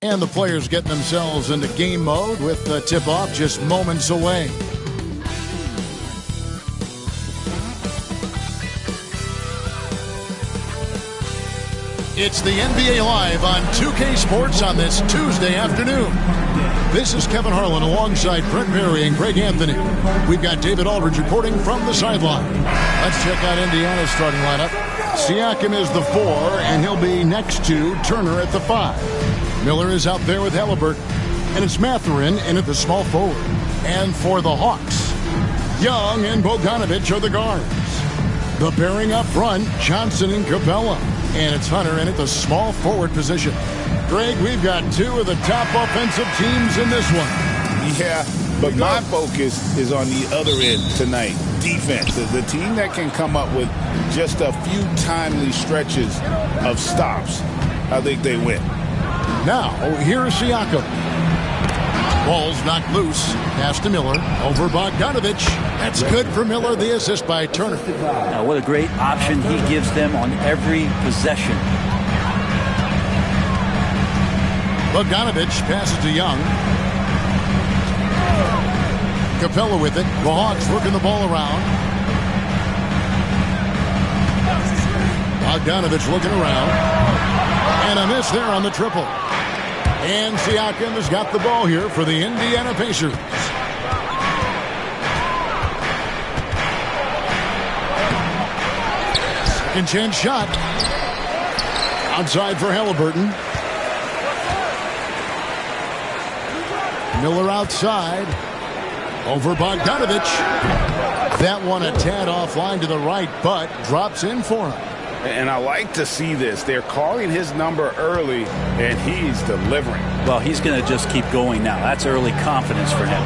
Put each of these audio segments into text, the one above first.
And the players getting themselves into game mode with the tip-off just moments away. It's the NBA Live on 2K Sports on this Tuesday afternoon. This is Kevin Harlan alongside Brent Berry and Greg Anthony. We've got David Aldridge reporting from the sideline. Let's check out Indiana's starting lineup. Siakam is the 4, and he'll be next to Turner at the 5. Miller is out there with Halliburton, and it's Mathurin in at the small forward. And for the Hawks, Young and Bogdanovic are the guards. The pairing up front, Johnson and Capella. And it's Hunter in at the small forward position. Greg, we've got two of the top offensive teams in this one. Yeah, but my focus is on the other end tonight. Defense. The team that can come up with just a few timely stretches of stops, I think they win. Now, here's Siakam. Ball's knocked loose. Pass to Miller. Over Bogdanovic. That's good for Miller. The assist by Turner. Now, what a great option he gives them on every possession. Bogdanovic passes to Young. Capella with it. The Hawks working the ball around. Bogdanovic looking around. And a miss there on the triple. And Siakam has got the ball here for the Indiana Pacers. Second chance shot. Outside for Halliburton. Miller outside. Over Bogdanovic. That one a tad offline to the right, but drops in for him. And I like to see this. They're calling his number early, and he's delivering. Well, he's going to just keep going now. That's early confidence for him.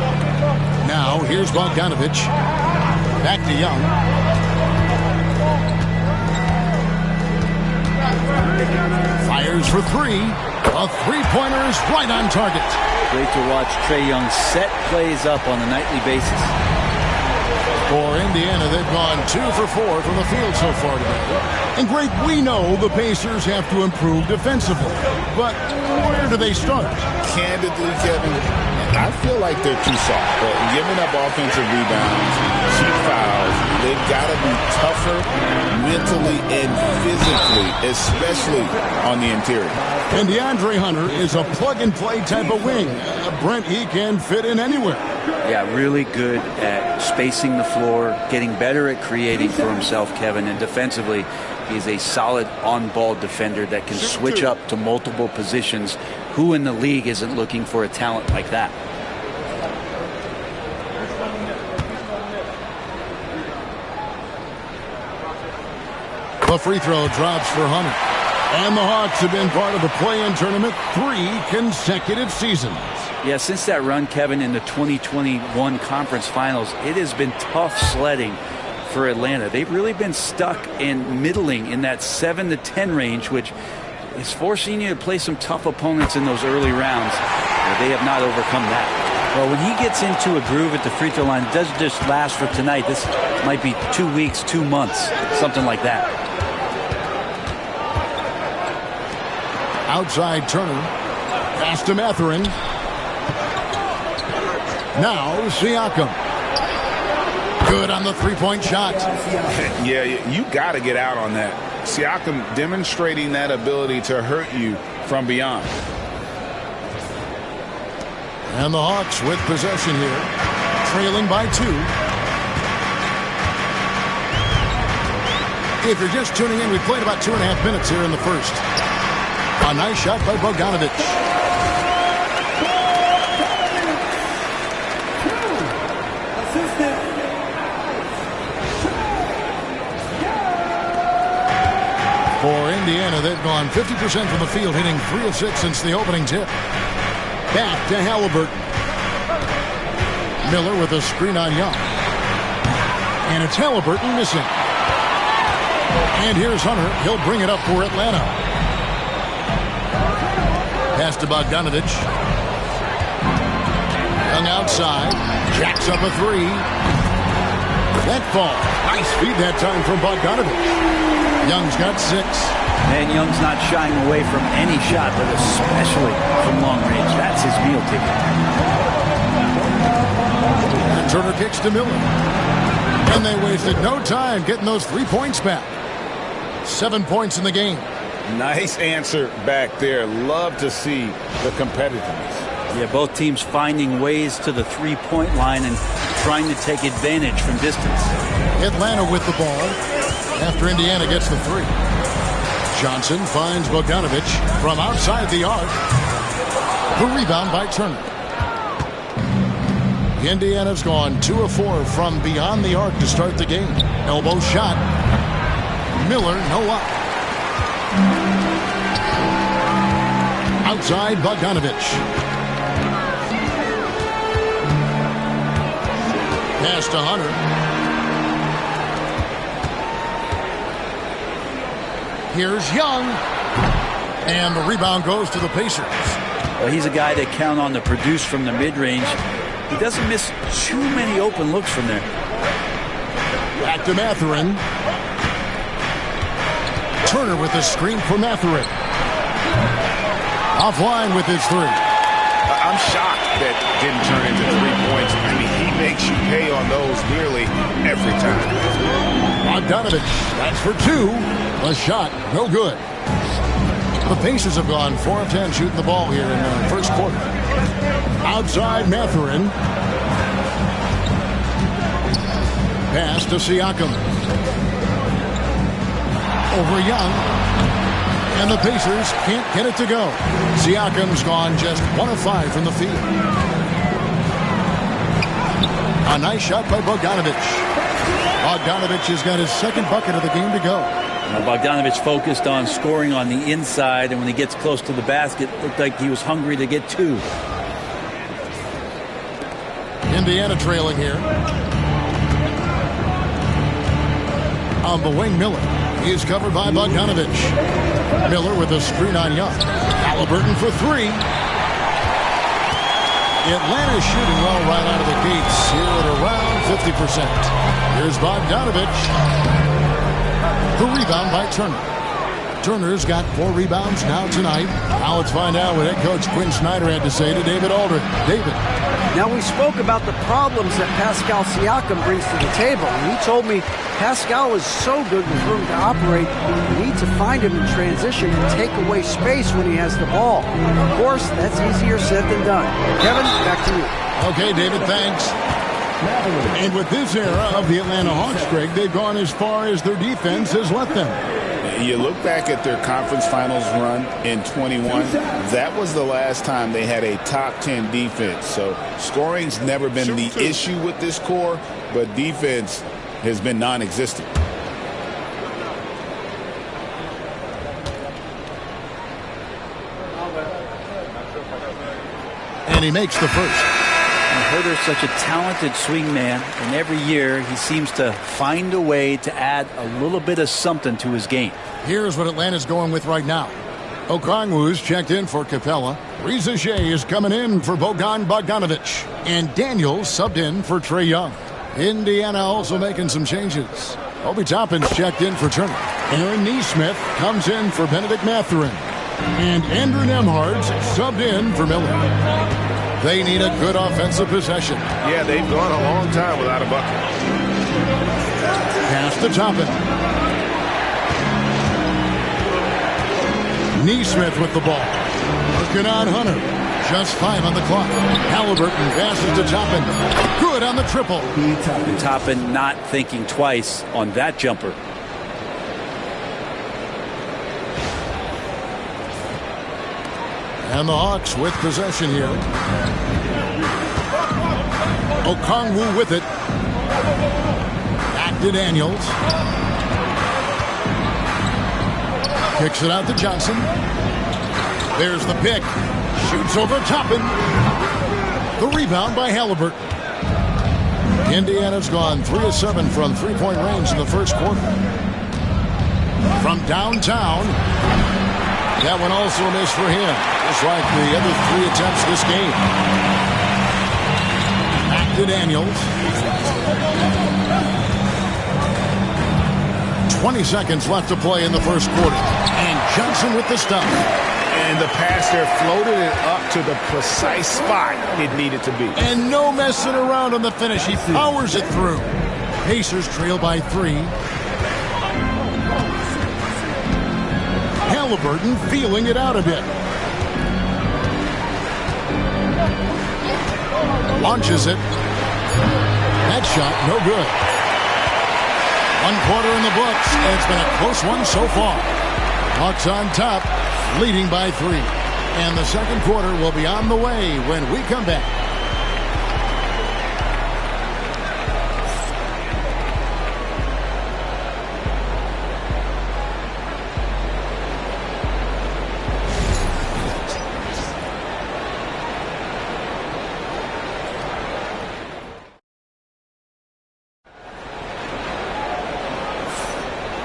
Now, here's Bogdanovic. Back to Young. Fires for three. A three-pointer is right on target. Great to watch Trae Young set plays up on a nightly basis. For Indiana, they've gone 2 for 4 from the field so far today. And Greg, we know the Pacers have to improve defensively. But where do they start? Candidly, Kevin, I feel like they're too soft. Giving up offensive rebounds, cheap fouls, they've got to be tougher mentally and physically, especially on the interior. And DeAndre Hunter is a plug-and-play type of wing. Brent, he can fit in anywhere. Yeah, really good at spacing the floor, getting better at creating for himself, Kevin. And defensively, he's a solid on-ball defender that can switch up to multiple positions. Who in the league isn't looking for a talent like that? The free throw drops for Hunter. And the Hawks have been part of the play-in tournament 3 consecutive seasons. Yeah, since that run, Kevin, in the 2021 conference finals, it has been tough sledding for Atlanta. They've really been stuck in middling in that 7 to 10 range, which is forcing you to play some tough opponents in those early rounds. They have not overcome that. Well, when he gets into a groove at the free throw line, it doesn't just last for tonight. This might be 2 weeks, 2 months, something like that. Outside Turner. Pass to Mathurin. Now Siakam. Good on the three-point shot. Yeah, you got to get out on that. Siakam demonstrating that ability to hurt you from beyond. And the Hawks with possession here. Trailing by 2. If you're just tuning in, we played about 2.5 minutes here in the first. A nice shot by Bogdanovic. For Indiana, they've gone 50% from the field, hitting 3 of 6 since the opening tip. Back to Halliburton. Miller with a screen on Young. And it's Halliburton missing. And here's Hunter. He'll bring it up for Atlanta. Pass to Bogdanovic. Young outside. Jacks up a 3. That fall. Nice feed that time from Bogdanovic. Young's got 6. And Young's not shying away from any shot, but especially from long range. That's his meal ticket. And Turner kicks to Miller. And they wasted no time getting those 3 points back. 7 points in the game. Nice answer back there. Love to see the competitiveness. Yeah, both teams finding ways to the three-point line and trying to take advantage from distance. Atlanta with the ball after Indiana gets the 3. Johnson finds Bogdanovich from outside the arc. The rebound by Turner. Indiana's gone 2 of 4 from beyond the arc to start the game. Elbow shot. Miller, no luck. Outside Bogdanovich. Pass to Hunter. Here's Young. And the rebound goes to the Pacers. Well, he's a guy that count on to produce from the mid-range. He doesn't miss too many open looks from there. Back to Mathurin. Turner with a screen for Mathurin. Offline with his 3. I'm shocked that didn't turn into 3 points. I mean, he makes you pay on those nearly every time. Bogdanovich, that's for 2. A shot, no good. The Pacers have gone 4 of 10 shooting the ball here in the first quarter. Outside Mathurin. Pass to Siakam. Over Young. And the Pacers can't get it to go. Siakam's gone just 1 of 5 from the field. A nice shot by Bogdanovich. Bogdanovich has got his 2nd bucket of the game to go. Now, Bogdanovich focused on scoring on the inside, and when he gets close to the basket, it looked like he was hungry to get 2. Indiana trailing here. On the wing, Miller. He is covered by Bogdanovich. Miller with a screen on Young. Halliburton for 3. Atlanta's shooting well right out of the gates here at around 50%. Here's Bogdanovich. The rebound by Turner. Turner's got 4 rebounds now tonight. Now let's find out what head coach Quinn Snyder had to say to David Aldridge. David. Now, we spoke about the problems that Pascal Siakam brings to the table. And he told me Pascal is so good with room to operate, you need to find him in transition and take away space when he has the ball. Of course, that's easier said than done. Kevin, back to you. Okay, David, thanks. And with this era of the Atlanta Hawks, Greg, they've gone as far as their defense has let them. You look back at their conference finals run in 21, that was the last time they had a top 10 defense. So scoring's never been the issue with this core, but defense has been non-existent. And he makes the first. Herter's such a talented swing man, and every year he seems to find a way to add a little bit of something to his game. Here's what Atlanta's going with right now. Okongwu's checked in for Capella. Reza Shea is coming in for Bogdanovich. And Daniels subbed in for Trae Young. Indiana also making some changes. Obi Toppin's checked in for Turner. Aaron Nesmith comes in for Benedict Mathurin. And Andrew Nembhard's subbed in for Miller. They need a good offensive possession. Yeah, they've gone a long time without a bucket. Pass to Toppin. Nesmith with the ball. Working on Hunter. Just 5 on the clock. Halliburton passes to Toppin. Good on the triple. Toppin not thinking twice on that jumper. And the Hawks with possession here. Okongwu with it. Back to Daniels. Kicks it out to Johnson. There's the pick. Shoots over Toppin. The rebound by Halliburton. Indiana's gone 3 of 7 from three-point range in the first quarter. From downtown. That one also a miss for him, just like the other 3 attempts this game. Back to Daniels. 20 seconds left to play in the first quarter. And Johnson with the stop. And the pass there floated it up to the precise spot it needed to be. And no messing around on the finish. He powers it through. Pacers trail by 3. Halliburton feeling it out a bit. Launches it. That shot, no good. 1 quarter in the books. It's been a close one so far. Hawks on top, leading by 3. And the second quarter will be on the way when we come back.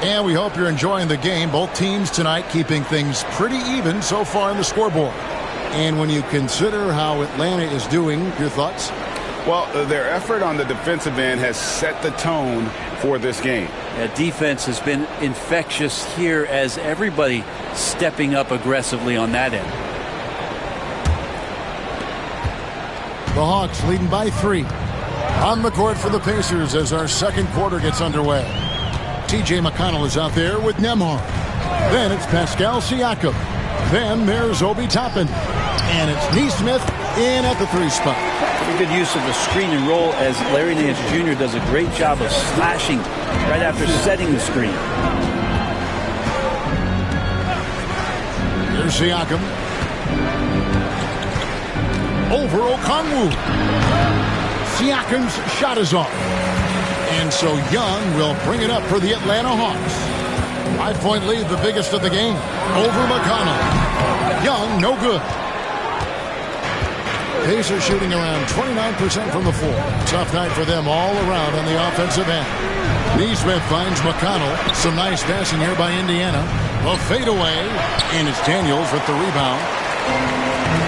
And we hope you're enjoying the game. Both teams tonight keeping things pretty even so far in the scoreboard. And when you consider how Atlanta is doing, your thoughts? Well, their effort on the defensive end has set the tone for this game. Yeah, defense has been infectious here as everybody stepping up aggressively on that end. The Hawks leading by 3. On the court for the Pacers as our second quarter gets underway. T.J. McConnell is out there with Nembhard. Then it's Pascal Siakam. Then there's Obi Toppin. And it's Nesmith in at the 3 spot. Pretty good use of the screen and roll as Larry Nance Jr. does a great job of slashing right after setting the screen. Here's Siakam. Over Okongwu. Siakam's shot is off. And so Young will bring it up for the Atlanta Hawks. 5-point lead, the biggest of the game. Over McConnell. Young, no good. Pacers shooting around 29% from the floor. Tough night for them all around on the offensive end. Nesmith finds McConnell. Some nice passing here by Indiana. A fadeaway. And it's Daniels with the rebound.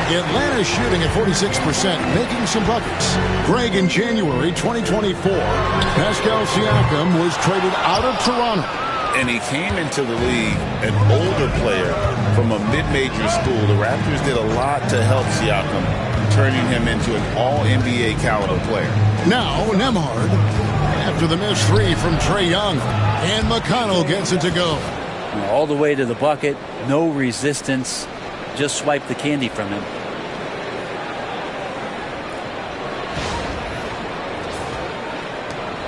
Atlanta shooting at 46%, making some buckets. Greg, in January 2024, Pascal Siakam was traded out of Toronto. And he came into the league an older player from a mid-major school. The Raptors did a lot to help Siakam, turning him into an all-NBA caliber player. Now, Nembhard, after the missed 3 from Trae Young, and McConnell gets it to go. All the way to the bucket, no resistance. Just swipe the candy from him.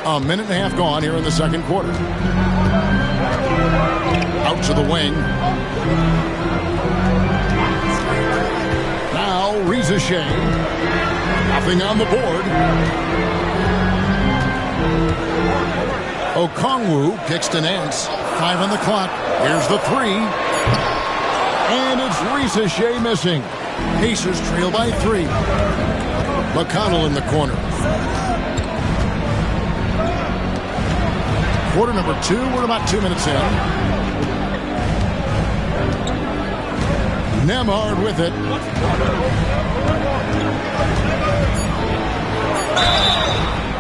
A minute and a half gone here in the second quarter. Out to the wing. Now Reza Shea. Nothing on the board. Okongwu kicks to Nance. 5 on the clock. Here's the 3. And it's Reza Shea missing. Pacers trail by 3. McConnell in the corner. Quarter number 2. We're about 2 minutes in. Nembhard with it.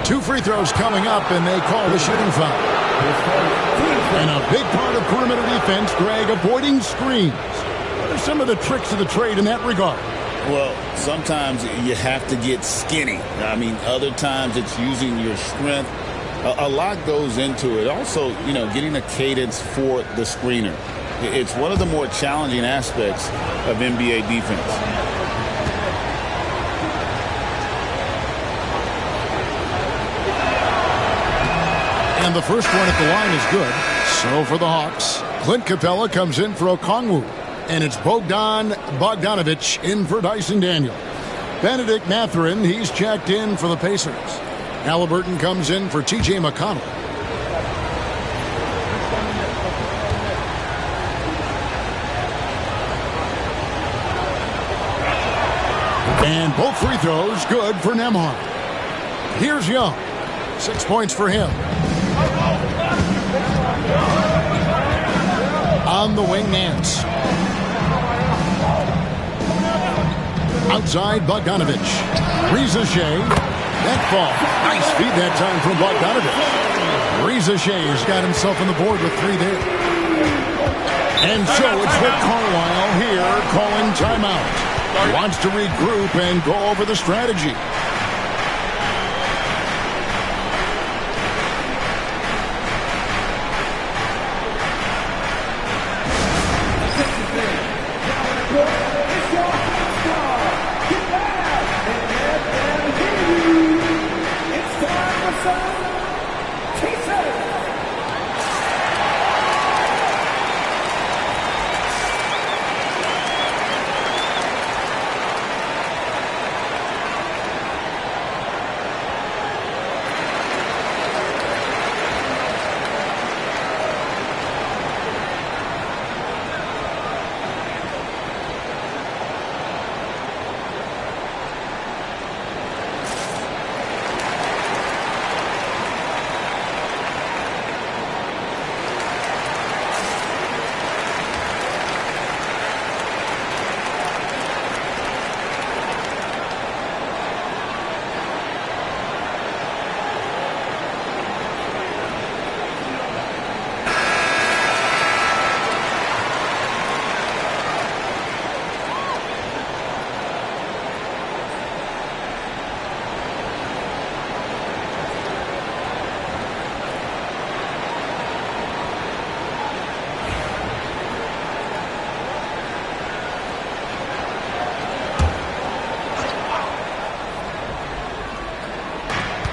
Two free throws coming up, and they call the shooting foul. And a big part of perimeter defense, Greg, avoiding screens. What are some of the tricks of the trade in that regard? Well, sometimes you have to get skinny. I mean, other times it's using your strength. A lot goes into it. Also, you know, getting a cadence for the screener. It's one of the more challenging aspects of NBA defense. And the first one at the line is good. So for the Hawks, Clint Capella comes in for Okongwu. And it's Bogdanovich in for Dyson Daniel. Benedict Mathurin, he's checked in for the Pacers. Halliburton comes in for T.J. McConnell. And both free throws good for Nembhard. Here's Young. 6 points for him. On the wing, Nance. Outside, Bogdanovich. Reza Shea. That ball. Nice feed that time from Bogdanovich. Rizachet's got himself on the board with 3 there. And so it's Rick Carlisle here calling timeout. Wants to regroup and go over the strategy.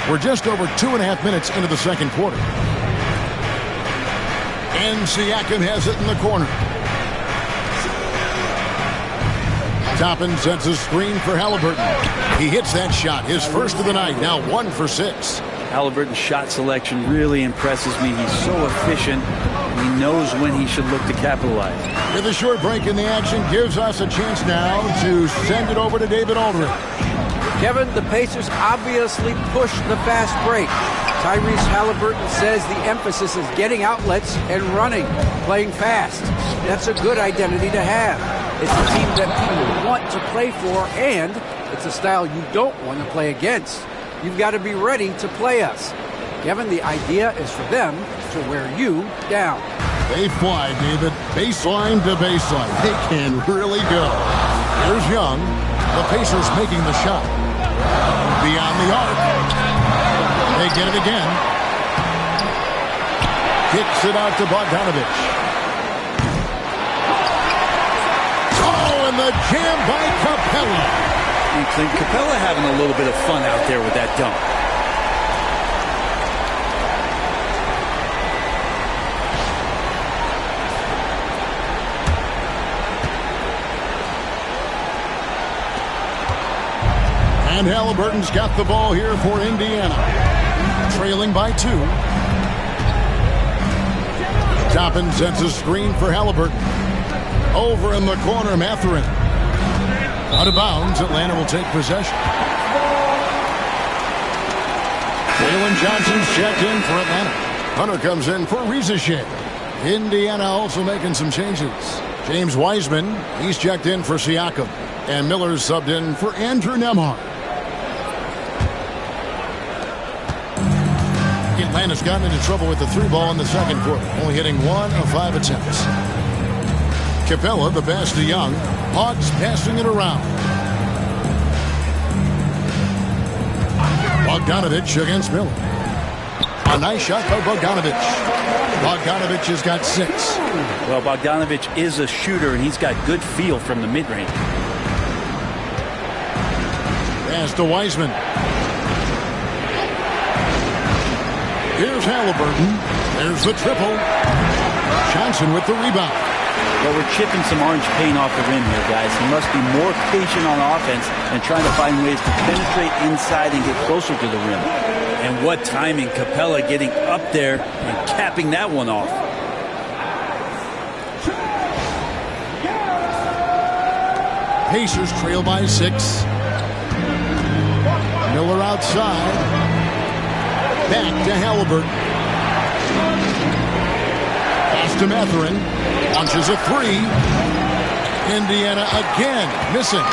We're just over 2.5 minutes into the second quarter. And Siakam has it in the corner. Toppin sets a screen for Halliburton. He hits that shot, his first of the night, now 1 for 6. Halliburton's shot selection really impresses me. He's so efficient, and he knows when he should look to capitalize. With a short break in the action, gives us a chance now to send it over to David Aldridge. Kevin, the Pacers obviously pushed the fast break. Tyrese Halliburton says the emphasis is getting outlets and running, playing fast. That's a good identity to have. It's a team that people want to play for, and it's a style you don't want to play against. You've got to be ready to play us. Kevin, the idea is for them to wear you down. They fly, David. Baseline to baseline. They can really go. Here's Young. The Pacers making the shot. Beyond the arc. They get it again. Kicks it out to Bogdanovich. Oh, and the jam by Capella. Capella having a little bit of fun out there with that dunk. And Halliburton's got the ball here for Indiana. Trailing by 2. Toppin sends a screen for Halliburton. Over in the corner, Mathurin. Out of bounds, Atlanta will take possession. Jalen Johnson's checked in for Atlanta. Hunter comes in for Rizachet. Indiana also making some changes. James Wiseman, he's checked in for Siakam. And Miller's subbed in for Andrew Nembhard. Atlanta's gotten into trouble with the 3-ball in the second quarter, only hitting 1 of 5 attempts. Capella, the pass to Young. Hawks passing it around. Bogdanovich against Miller. A nice shot by Bogdanovich. Bogdanovich has got 6. Well, Bogdanovich is a shooter, and he's got good feel from the mid-range. Pass to Wiseman. Here's Halliburton. There's the triple. Johnson with the rebound. Well, we're chipping some orange paint off the rim here, guys. He must be more patient on offense and trying to find ways to penetrate inside and get closer to the rim. And what timing. Capella getting up there and capping that one off. Pacers trail by 6. Miller outside. Back to Halliburton. Pass to Mathurin. Launches a 3. Indiana again missing.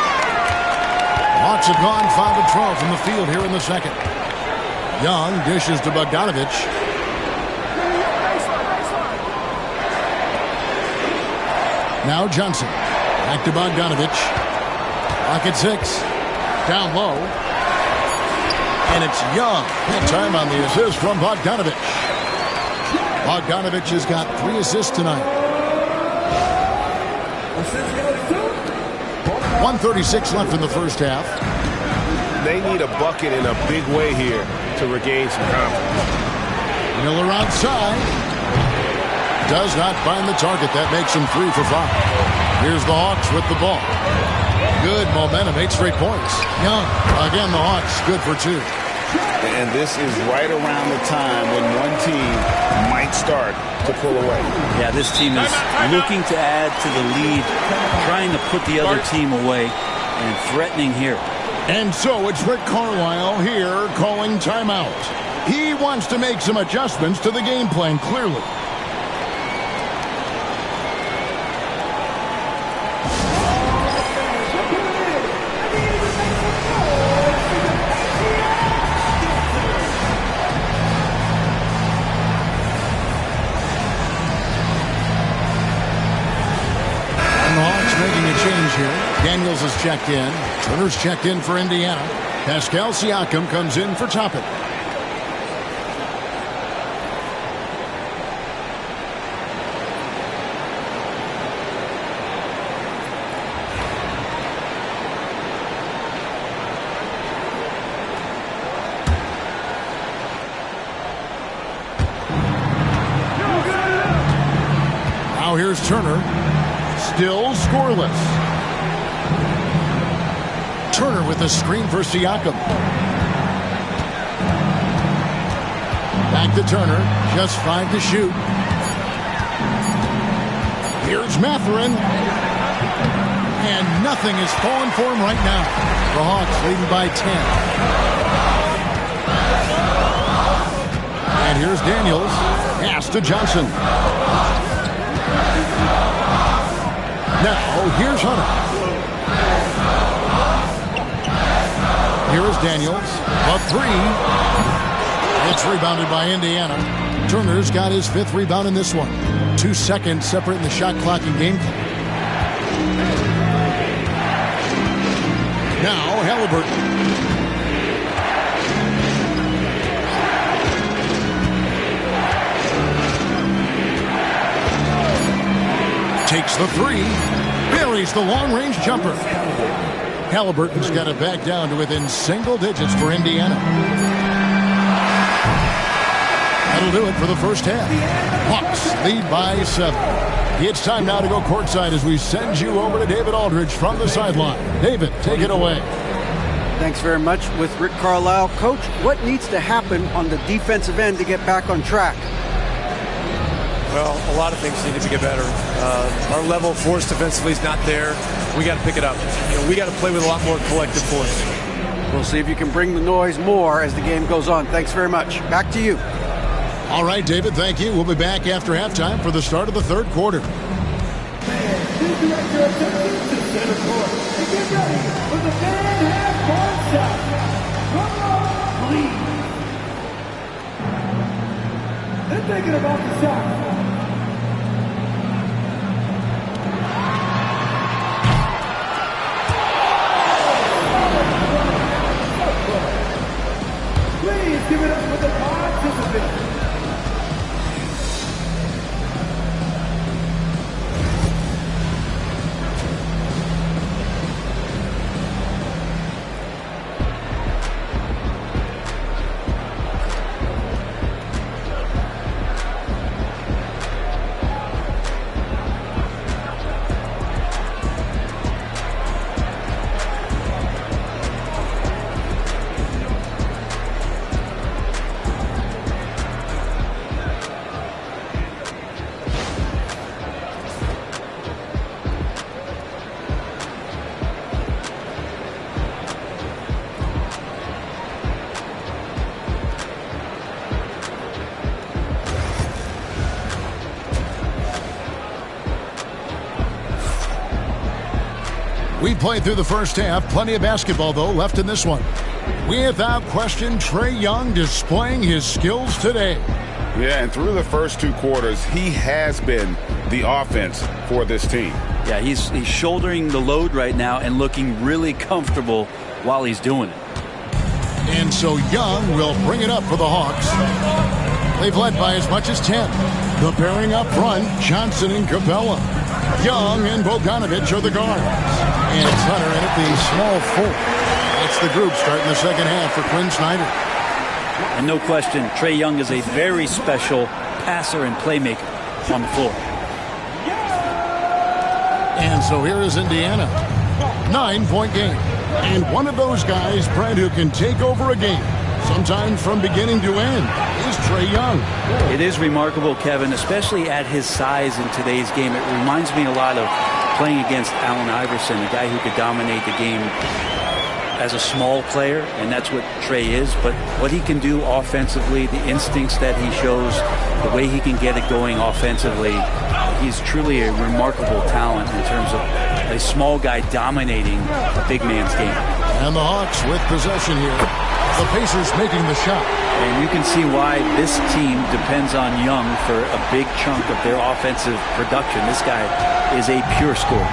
Hawks have gone 5 of 12 from the field here in the second. Young dishes to Bogdanovich. Now Johnson. Back to Bogdanovich. Clock at 6. Down low. And it's Young. That time on the assist from Bogdanovich. Bogdanovich has got 3 assists tonight. 1:36 left in the first half. They need a bucket in a big way here to regain some confidence. Miller outside. Does not find the target. That makes him 3 for 5. Here's the Hawks with the ball. Good momentum, 8 straight points. Young, again the Hawks, good for 2. And this is right around the time when one team might start to pull away. Yeah, this team is looking to add to the lead, trying to put the other team away, and threatening here. And so it's Rick Carlisle here calling timeout. He wants to make some adjustments to the game plan, clearly. Daniels has checked in. Turner's checked in for Indiana. Pascal Siakam comes in for Toppin. Now here's Turner. Still scoreless. Turner with a screen for Siakam. Back to Turner. Just 5 to shoot. Here's Mathurin. And nothing is falling for him right now. The Hawks leading by 10. And here's Daniels. Pass to Johnson. Now here's Hunter. Here is Daniels. A 3. It's rebounded by Indiana. Turner's got his 5th rebound in this one. 2 seconds separating the shot clock and game clock. Now Halliburton. Takes the 3. Buries the long-range jumper. Halliburton's got it back down to within single digits for Indiana. That'll do it for the first half. Hawks lead by 7. It's time now to go courtside as we send you over to David Aldridge from the sideline. David, take it away. Thanks very much with Rick Carlisle. Coach, what needs to happen on the defensive end to get back on track? Well, a lot of things need to get better. Our level of force defensively is not there. We got to pick it up. We got to play with a lot more collective force. We'll see if you can bring the noise more as the game goes on. Thanks very much. Back to you. All right, David, thank you. We'll be back after halftime for the start of the third quarter. They're thinking about the shot. Please give it up for the participants. play through the first half. Plenty of basketball, though, left in this one. Without question, Trae Young displaying his skills today. Yeah, and through the first 2 quarters, he has been the offense for this team. Yeah, he's shouldering the load right now and looking really comfortable while he's doing it. And so Young will bring it up for the Hawks. They've led by as much as 10. The pairing up front, Johnson and Capella. Young and Bogdanovic are the guards. And it's Hunter in at the small 4. That's the group starting the second half for Quinn Snyder. And no question, Trae Young is a very special passer and playmaker on the floor. And so here is Indiana. 9-point game. And one of those guys, Brad, who can take over a game, sometimes from beginning to end, is Trae Young. It is remarkable, Kevin, especially at his size in today's game. It reminds me a lot of playing against Allen Iverson, a guy who could dominate the game as a small player, and that's what Trae is. But what he can do offensively, the instincts that he shows, the way he can get it going offensively, he's truly a remarkable talent in terms of a small guy dominating a big man's game. And the Hawks with possession here. The Pacers making the shot. And you can see why this team depends on Young for a big chunk of their offensive production. This guy is a pure scorer.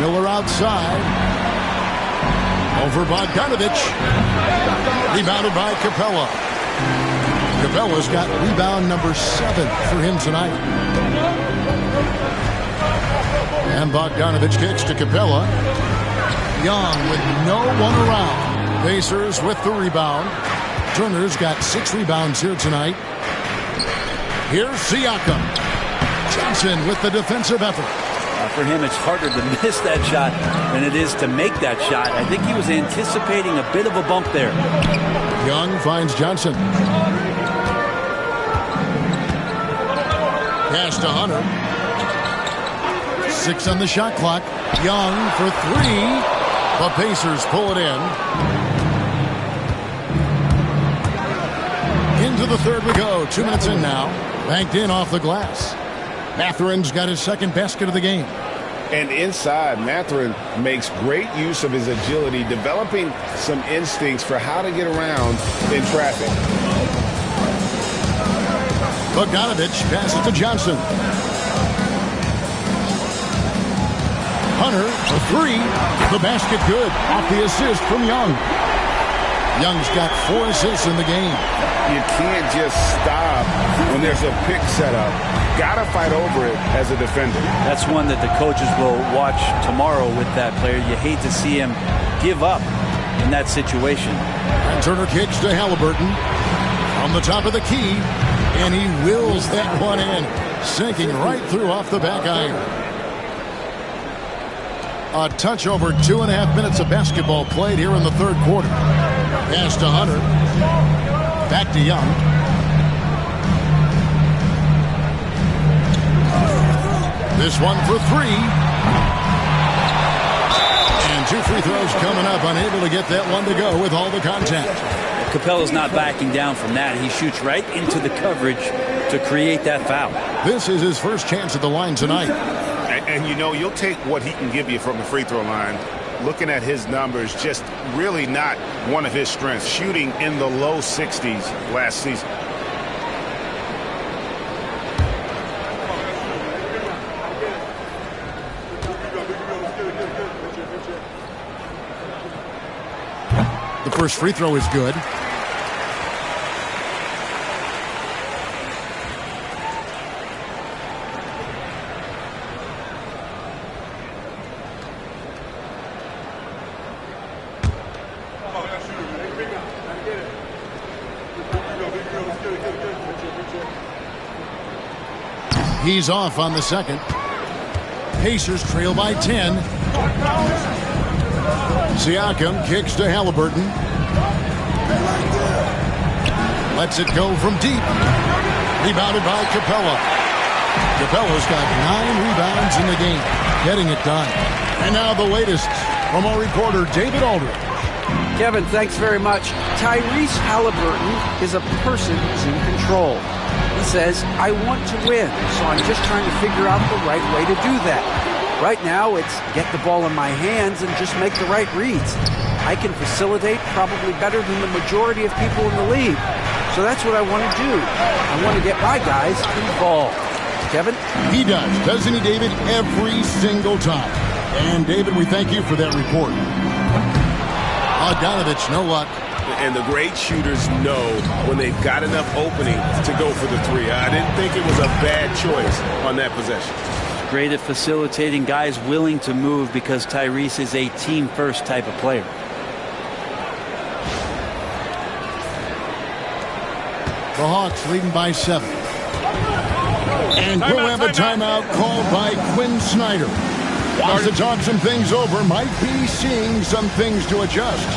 Miller outside. Over Bogdanovic. Rebounded by Capella. Capella's got rebound number 7 for him tonight. And Bogdanovic kicks to Capella. Young with no one around. Pacers with the rebound. Turner's got 6 rebounds here tonight. Here's Siakam. Johnson with the defensive effort. For him, it's harder to miss that shot than it is to make that shot. I think he was anticipating a bit of a bump there. Young finds Johnson. Pass to Hunter. 6 on the shot clock. Young for 3. The Pacers pull it in. Into the third we go. 2 minutes in now. Banked in off the glass. Matherin's got his second basket of the game. And inside, Matherin makes great use of his agility, developing some instincts for how to get around in traffic. Bogdanovic passes to Johnson. Hunter for 3. The basket good. Off the assist from Young. Young's got 4 assists in the game. You can't just stop when there's a pick set up. Got to fight over it as a defender. That's one that the coaches will watch tomorrow with that player. You hate to see him give up in that situation. And Turner kicks to Halliburton from the top of the key, and he wills that one in, sinking right through off the back iron. A touch over 2.5 minutes of basketball played here in the third quarter. Pass to Hunter. Back to Young. This one for 3. And 2 free throws coming up. Unable to get that one to go with all the contact. Capella's not backing down from that. He shoots right into the coverage to create that foul. This is his first chance at the line tonight. And you know, you'll take what he can give you from the free throw line. Looking at his numbers, just really not one of his strengths. Shooting in the low 60s last season. The first free throw is good. He's off on the second. Pacers trail by 10. Siakam kicks to Halliburton. Lets it go from deep. Rebounded by Capella. Capella's got 9 rebounds in the game. Getting it done. And now the latest from our reporter, David Aldridge. Kevin, thanks very much. Tyrese Halliburton is a person who's in control. He says, I want to win, so I'm just trying to figure out the right way to do that. Right now, it's get the ball in my hands and just make the right reads. I can facilitate probably better than the majority of people in the league. So that's what I want to do. I want to get my guys involved. Kevin? He does, doesn't he, David? Every single time. And, David, we thank you for that report. Bogdanovich, no luck. And the great shooters know when they've got enough opening to go for the three. I didn't think it was a bad choice on that possession. Great at facilitating, guys willing to move because Tyrese is a team-first type of player. The Hawks leading by 7. And we'll have a timeout called by Quinn Snyder. Wants to talk some things over, might be seeing some things to adjust.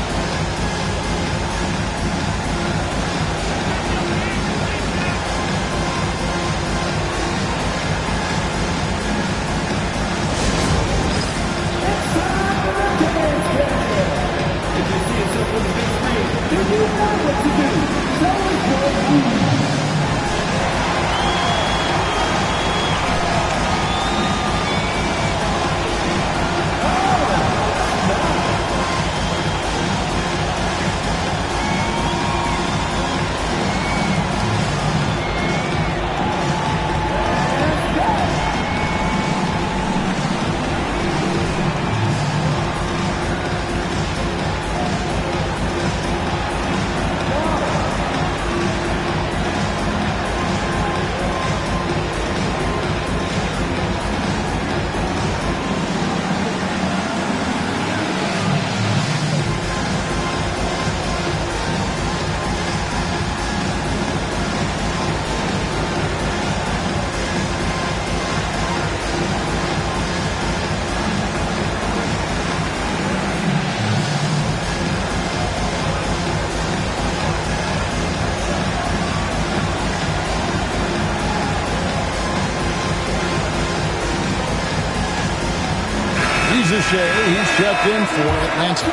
He's checked in for Atlanta.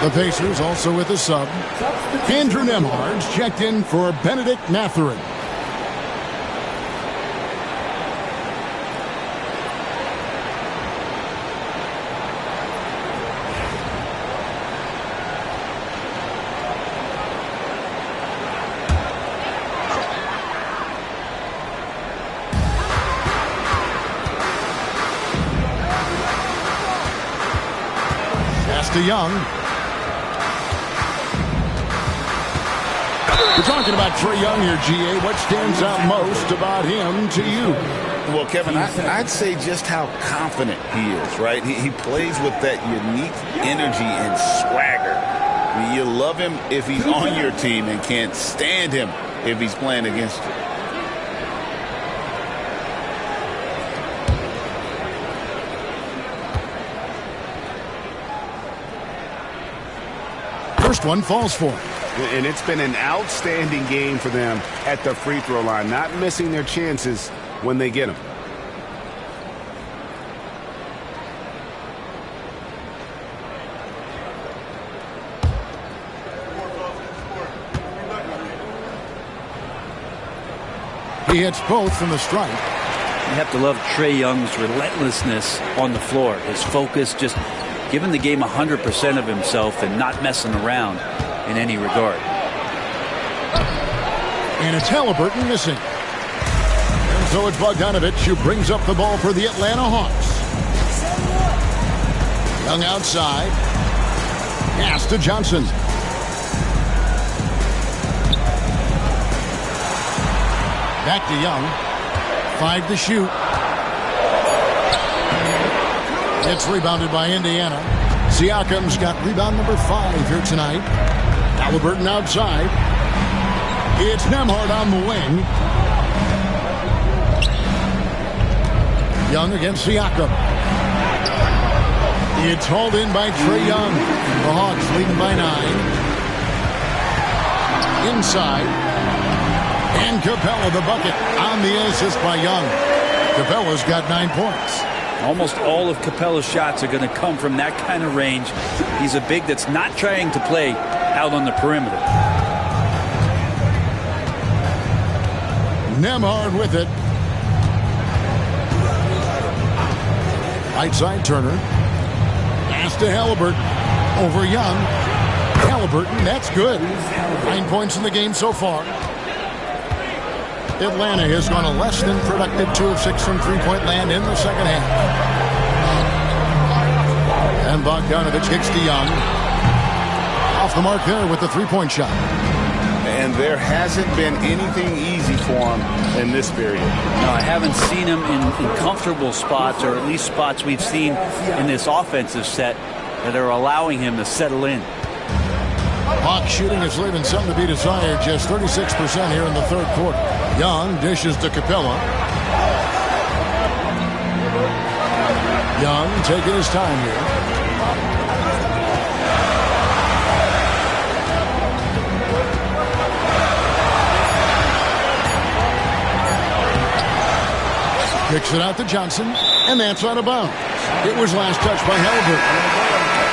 The Pacers also with a sub. Andrew Nembhard's checked in for Benedict Mathurin. Young. We're talking about Trae Young here, GA. What stands out most about him to you? Well, Kevin, I'd say just how confident he is, right? He plays with that unique energy and swagger. I mean, you love him if he's on your team and can't stand him if he's playing against you. First one falls for him. And it's been an outstanding game for them at the free throw line, not missing their chances when they get them. He hits both from the stripe. You have to love Trae Young's relentlessness on the floor. His focus, just giving the game 100% of himself and not messing around in any regard. And it's Halliburton missing. And so it's Bogdanovich who brings up the ball for the Atlanta Hawks. Young outside. Pass to Johnson. Back to Young. 5 to shoot. It's rebounded by Indiana. Siakam's got rebound number 5 here tonight. Halliburton outside. It's Nembhard on the wing. Young against Siakam. It's hauled in by Trae Young. The Hawks leading by 9. Inside. And Capella the bucket on the assist by Young. Capella's got 9 points. Almost all of Capella's shots are going to come from that kind of range. He's a big that's not trying to play out on the perimeter. Nembhard with it. Right side Turner. Pass to Halliburton. Over Young. Halliburton, that's good. 9 points in the game so far. Atlanta has gone a less than productive 2 of 6 from three-point land in the second half. And Bogdanovich kicks to Young. Off the mark there with the three-point shot. And there hasn't been anything easy for him in this period. No, I haven't seen him in comfortable spots, or at least spots we've seen in this offensive set that are allowing him to settle in. Hawks shooting is leaving something to be desired. Just 36% here in the third quarter. Young dishes to Capella. Young taking his time here. Kicks it out to Johnson, and that's out of bounds. It was last touched by Halliburton.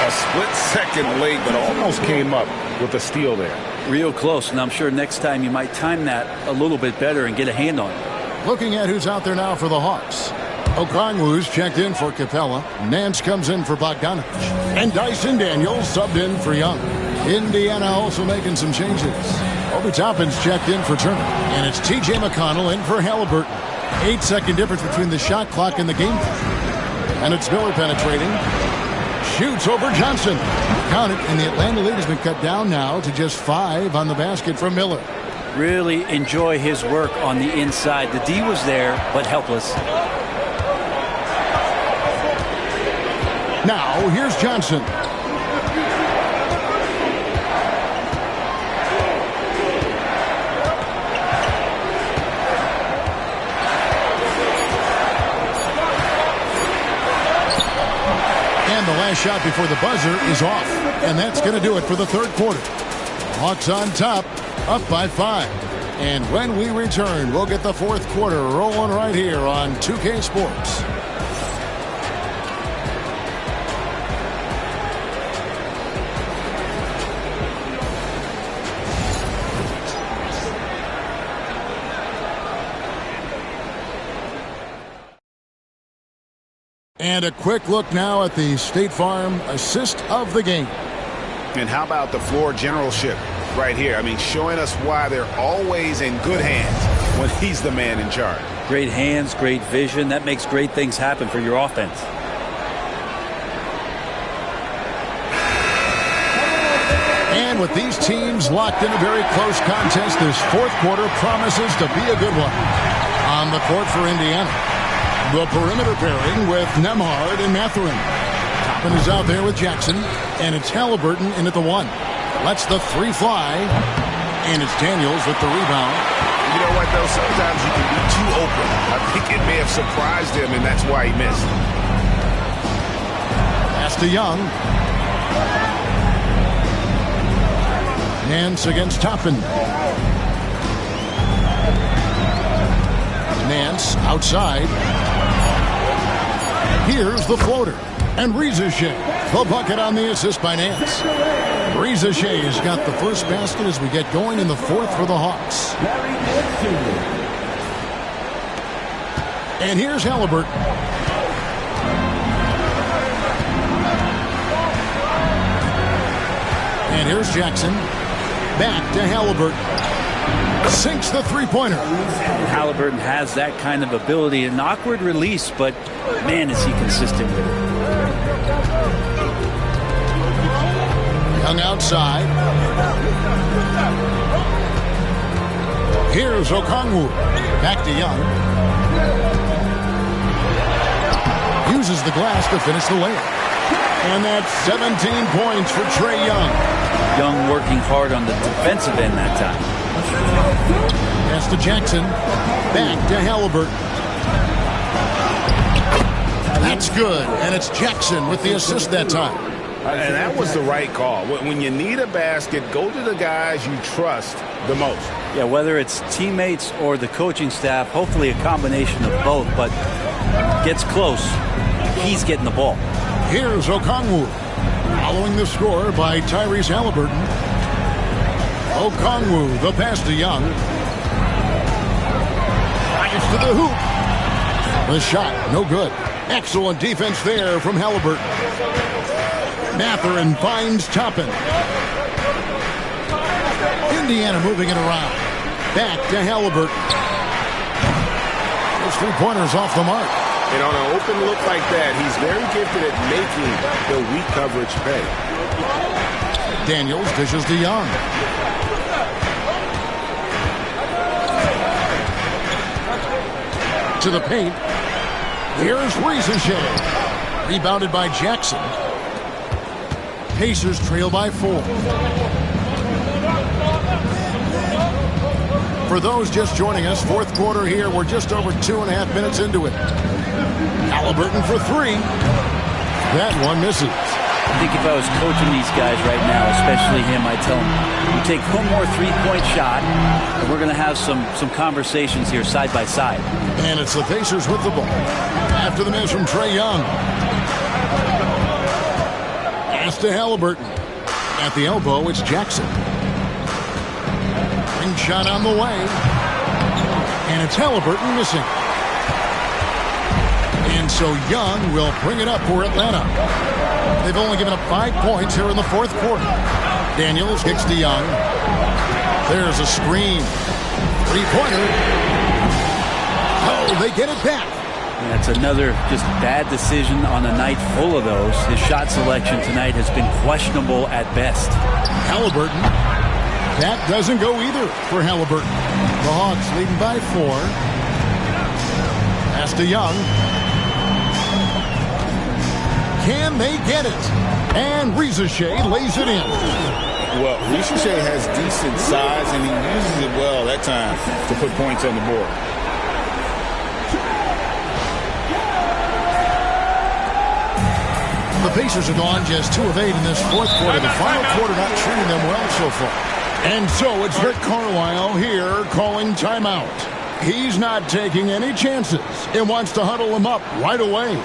A split second late, but almost came up with a steal there. Real close, and I'm sure next time you might time that a little bit better and get a hand on it. Looking at who's out there now for the Hawks. Okongwu's checked in for Capella. Nance comes in for Bogdanovich. And Dyson Daniels subbed in for Young. Indiana also making some changes. Obi Toppin's checked in for Turner. And it's T.J. McConnell in for Halliburton. 8-second difference between the shot clock and the game. And it's Miller penetrating. Shoots over Johnson. Count it, and the Atlanta lead has been cut down now to just 5 on the basket from Miller. Really enjoy his work on the inside. The D was there, but helpless. Now, here's Johnson. And the last shot before the buzzer is off. And that's going to do it for the third quarter. Hawks on top, up by 5. And when we return, we'll get the fourth quarter rolling right here on 2K Sports. And a quick look now at the State Farm assist of the game. And how about the floor generalship right here? I mean, showing us why they're always in good hands when he's the man in charge. Great hands, great vision. That makes great things happen for your offense. And with these teams locked in a very close contest, this fourth quarter promises to be a good one. On the court for Indiana, the perimeter pairing with Nembhard and Mathurin. Toppin is out there with Jackson, and it's Halliburton in at the 1. Lets the 3 fly, and it's Daniels with the rebound. You know what, though? Sometimes you can be too open. I think it may have surprised him, and that's why he missed. Pass to Young. Nance against Toppin. Nance outside. Here's the floater. And Rizashea, the bucket on the assist by Nance. Rizashea has got the first basket as we get going in the fourth for the Hawks. And here's Halliburton. And here's Jackson. Back to Halliburton. Sinks the three-pointer. Halliburton has that kind of ability. An awkward release, but man, is he consistent with it. Young outside. Here's Okongwu. Back to Young. Uses the glass to finish the layup. And that's 17 points for Trae Young. Young working hard on the defensive end that time. Pass to Jackson. Back to Halliburton. That's good. And it's Jackson with the assist that time. And that was the right call. When you need a basket, go to the guys you trust the most. Yeah, whether it's teammates or the coaching staff, hopefully a combination of both, but gets close. He's getting the ball. Here's Okongwu. Following the score by Tyrese Halliburton. Okongwu, the pass to Young. Drives to the hoop. The shot, no good. Excellent defense there from Halliburton. Mathurin finds Toppin. Indiana moving it around. Back to Halliburton. Those three-pointers off the mark. And on an open look like that, he's very gifted at making the weak coverage pay. Daniels dishes to Young. To the paint. Here's Reggie. Rebounded by Jackson. Pacers trail by 4. For those just joining us, fourth quarter here. We're just over 2.5 minutes into it. Halliburton for 3. That one misses. I think if I was coaching these guys right now, especially him, I'd tell him, you take one more three-point shot, and we're going to have some conversations here side by side. And it's the Pacers with the ball. After the miss from Trae Young. Pass to Halliburton. At the elbow, it's Jackson. Ring shot on the way. And it's Halliburton missing. And so Young will bring it up for Atlanta. They've only given up 5 points here in the fourth quarter. Daniels kicks to Young. There's a screen. Three-pointer. Oh, they get it back. That's another just bad decision on a night full of those. His shot selection tonight has been questionable at best. Halliburton. That doesn't go either for Halliburton. The Hawks leading by 4. Pass to Young. Can they get it? And Reggie lays it in. Well, Reggie has decent size, and he uses it well that time to put points on the board. The Pacers are gone just 2 of 8 in this fourth quarter. The final quarter not treating them well so far. And so it's Rick Carlisle here calling timeout. He's not taking any chances and wants to huddle them up right away.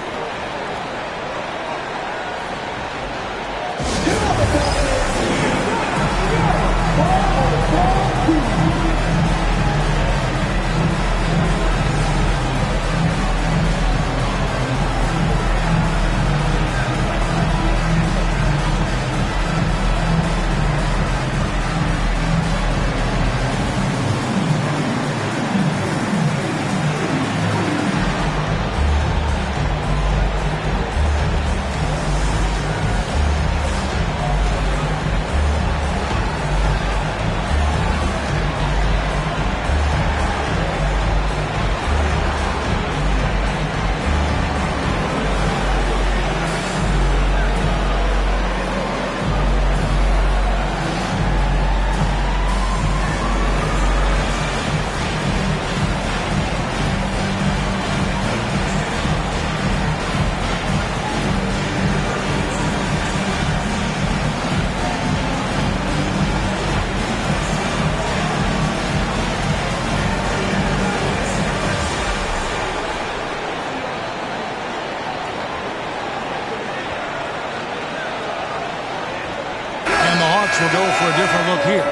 Will go for a different look here.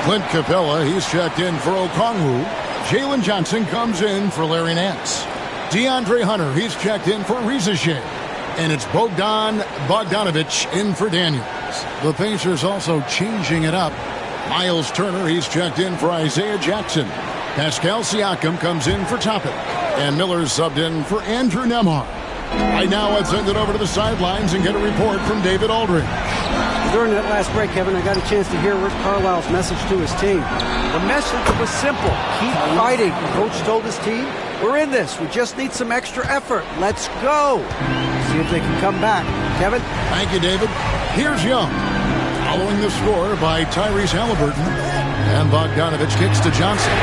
Clint Capella, he's checked in for Okongwu. Jalen Johnson comes in for Larry Nance. DeAndre Hunter, he's checked in for Reggie. And it's Bogdan Bogdanovic in for Daniels. The Pacers also changing it up. Miles Turner, he's checked in for Isaiah Jackson. Pascal Siakam comes in for Toppin. And Miller's subbed in for Andrew Nembhard. Right now, let's send it over to the sidelines and get a report from David Aldridge. During that last break, Kevin, I got a chance to hear Rick Carlisle's message to his team. The message was simple. Keep fighting. Coach told his team, we're in this. We just need some extra effort. Let's go. See if they can come back. Kevin? Thank you, David. Here's Young. Following the score by Tyrese Halliburton. And Bogdanovic kicks to Johnson.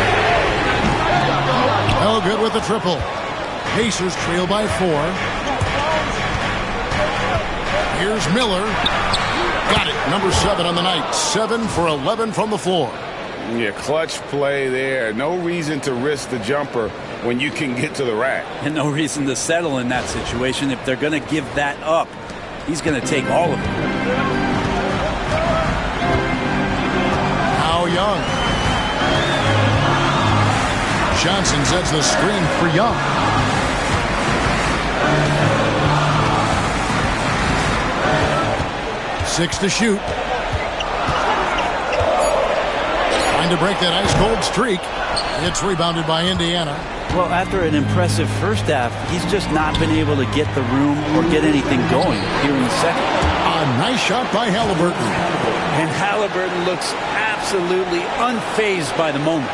Oh, good with the triple. Pacers trail by 4. Here's Miller. Got it. Number 7 on the night. 7 for 11 from the floor. Yeah, clutch play there. No reason to risk the jumper when you can get to the rack. And no reason to settle in that situation. If they're going to give that up, he's going to take all of it. Now Young. Johnson sets the screen for Young. 6 to shoot. Trying to break that ice-cold streak. It's rebounded by Indiana. Well, after an impressive first half, he's just not been able to get the room or get anything going here in the second. A nice shot by Halliburton. And Halliburton looks absolutely unfazed by the moment.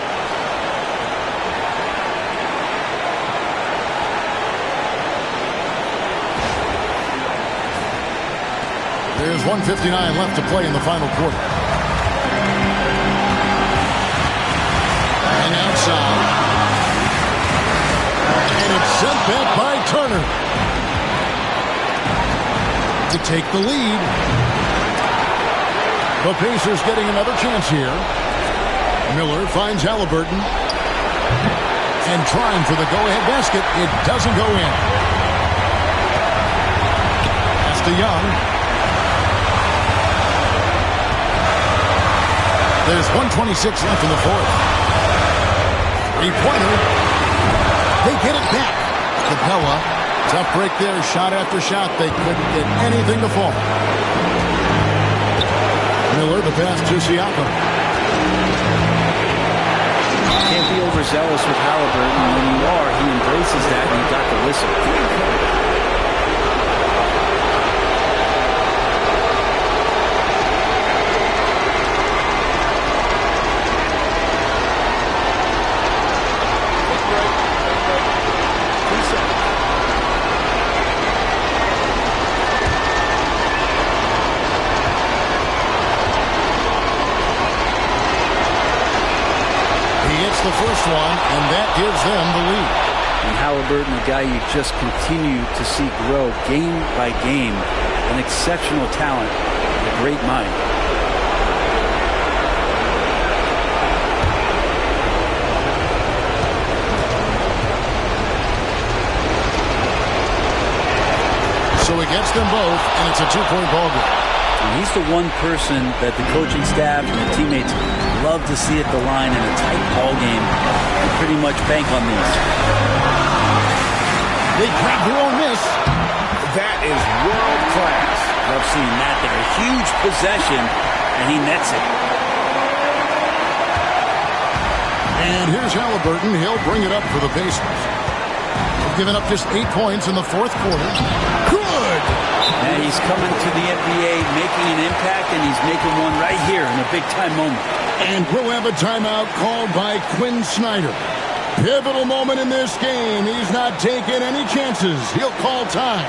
There's 1:59 left to play in the final quarter. And outside. And it's sent back by Turner to take the lead. The Pacers getting another chance here. Miller finds Halliburton. And trying for the go-ahead basket. It doesn't go in. That's to Young. There's 1:26 left in the fourth. Three-pointer. They get it back. Capella. Tough break there. Shot after shot. They couldn't get anything to fall. Miller, the pass to Siakam. Can't be overzealous with Halliburton. When you are, he embraces that, and you got the whistle. The first one, and that gives them the lead. And Halliburton, a guy you just continue to see grow game by game, an exceptional talent, a great mind. So he gets them both, and it's a two-point ball game. And he's the one person that the coaching staff and the teammates love to see at the line in a tight ball game. They pretty much bank on these. They grab their own miss. That is world class. Love seeing that there. A huge possession, and he nets it. And here's Halliburton. He'll bring it up for the Pacers. They've given up just 8 points in the fourth quarter. Good! And he's coming to the NBA making an impact, and he's making one right here in a big-time moment. And we'll have a timeout called by Quinn Snyder. Pivotal moment in this game. He's not taking any chances. He'll call time.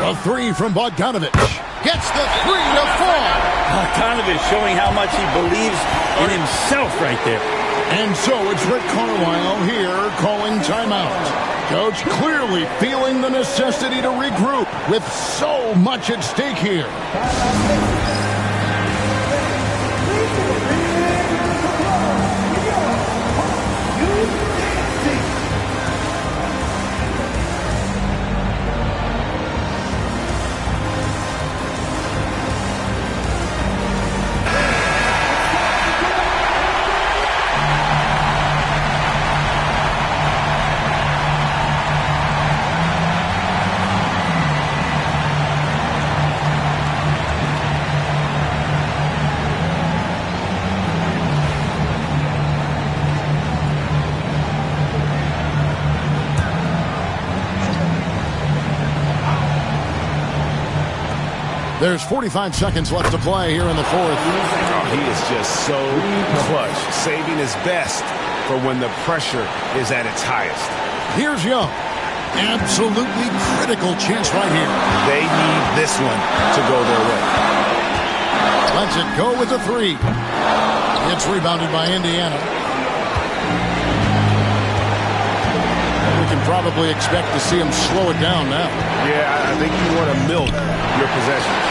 A three from Bogdanovich. Gets the three to fall. Bogdanovich showing how much he believes in himself right there. And so it's Rick Carlisle here calling timeout. Coach clearly feeling the necessity to regroup with so much at stake here. There's 45 seconds left to play here in the fourth. Oh, he is just so clutch, saving his best for when the pressure is at its highest. Here's Young. Absolutely critical chance right here. They need this one to go their way. Lets it go with the three. It's rebounded by Indiana. We can probably expect to see him slow it down now. Yeah, I think you want to milk your possessions.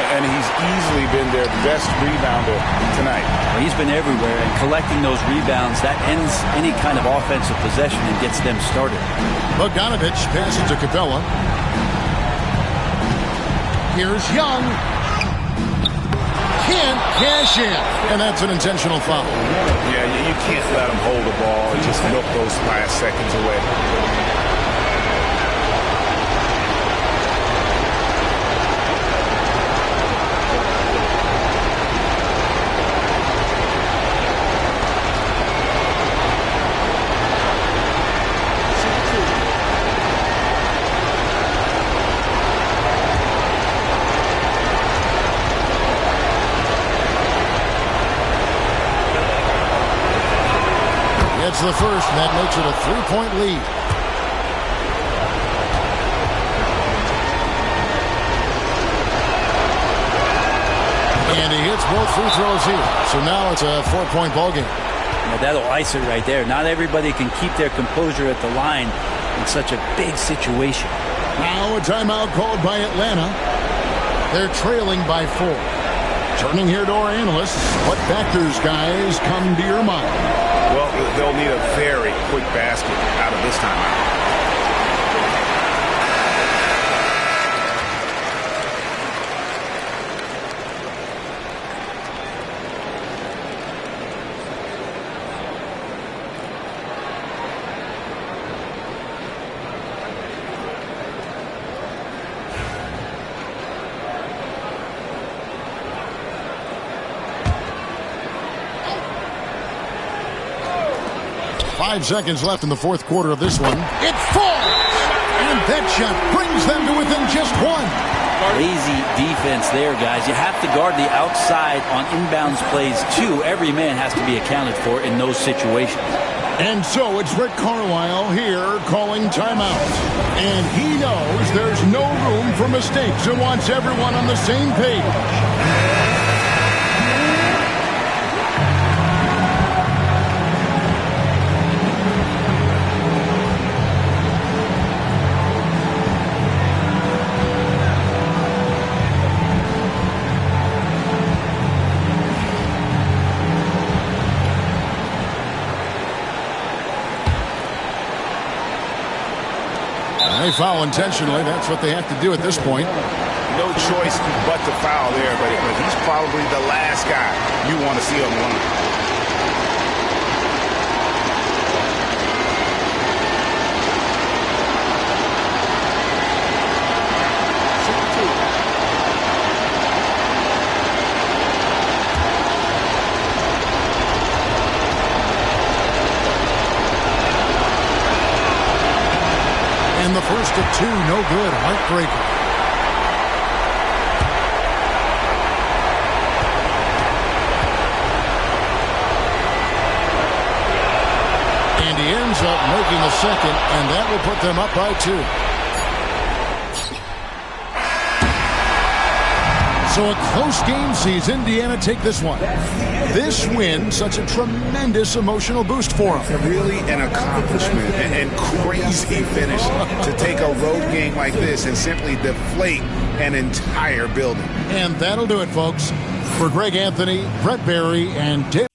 And he's easily been their best rebounder tonight. Well, he's been everywhere, and collecting those rebounds, that ends any kind of offensive possession and gets them started. Bogdanovich passes to Capella. Here's Young. Can't cash in. And that's an intentional foul. Yeah, you can't let him hold the ball and just milk those last seconds away. It's the first, and that makes it a three-point lead. And he hits both free throws here. So now it's a 4-point ball game. Now that'll ice it right there. Not everybody can keep their composure at the line in such a big situation. Now a timeout called by Atlanta. They're trailing by 4. Turning here to our analysts, what factors, guys, come to your mind? Well, they'll need a very quick basket out of this timeout. 5 seconds left in the fourth quarter of this one. It falls! And that shot brings them to within just 1. Lazy defense there, guys. You have to guard the outside on inbounds plays, too. Every man has to be accounted for in those situations. And so it's Rick Carlisle here calling timeout. And he knows there's no room for mistakes and wants everyone on the same page. They foul intentionally. That's what they have to do at this point. No choice but to foul there, but he's probably the last guy you want to see on the line. And the first of 2, no good. Heartbreaker. And he ends up making the second, and that will put them up by 2. So a close game sees Indiana take this one. This win, such a tremendous emotional boost for them. Really an accomplishment and crazy finish to take a road game like this and simply deflate an entire building. And that'll do it, folks. For Greg Anthony, Brett Barry, and David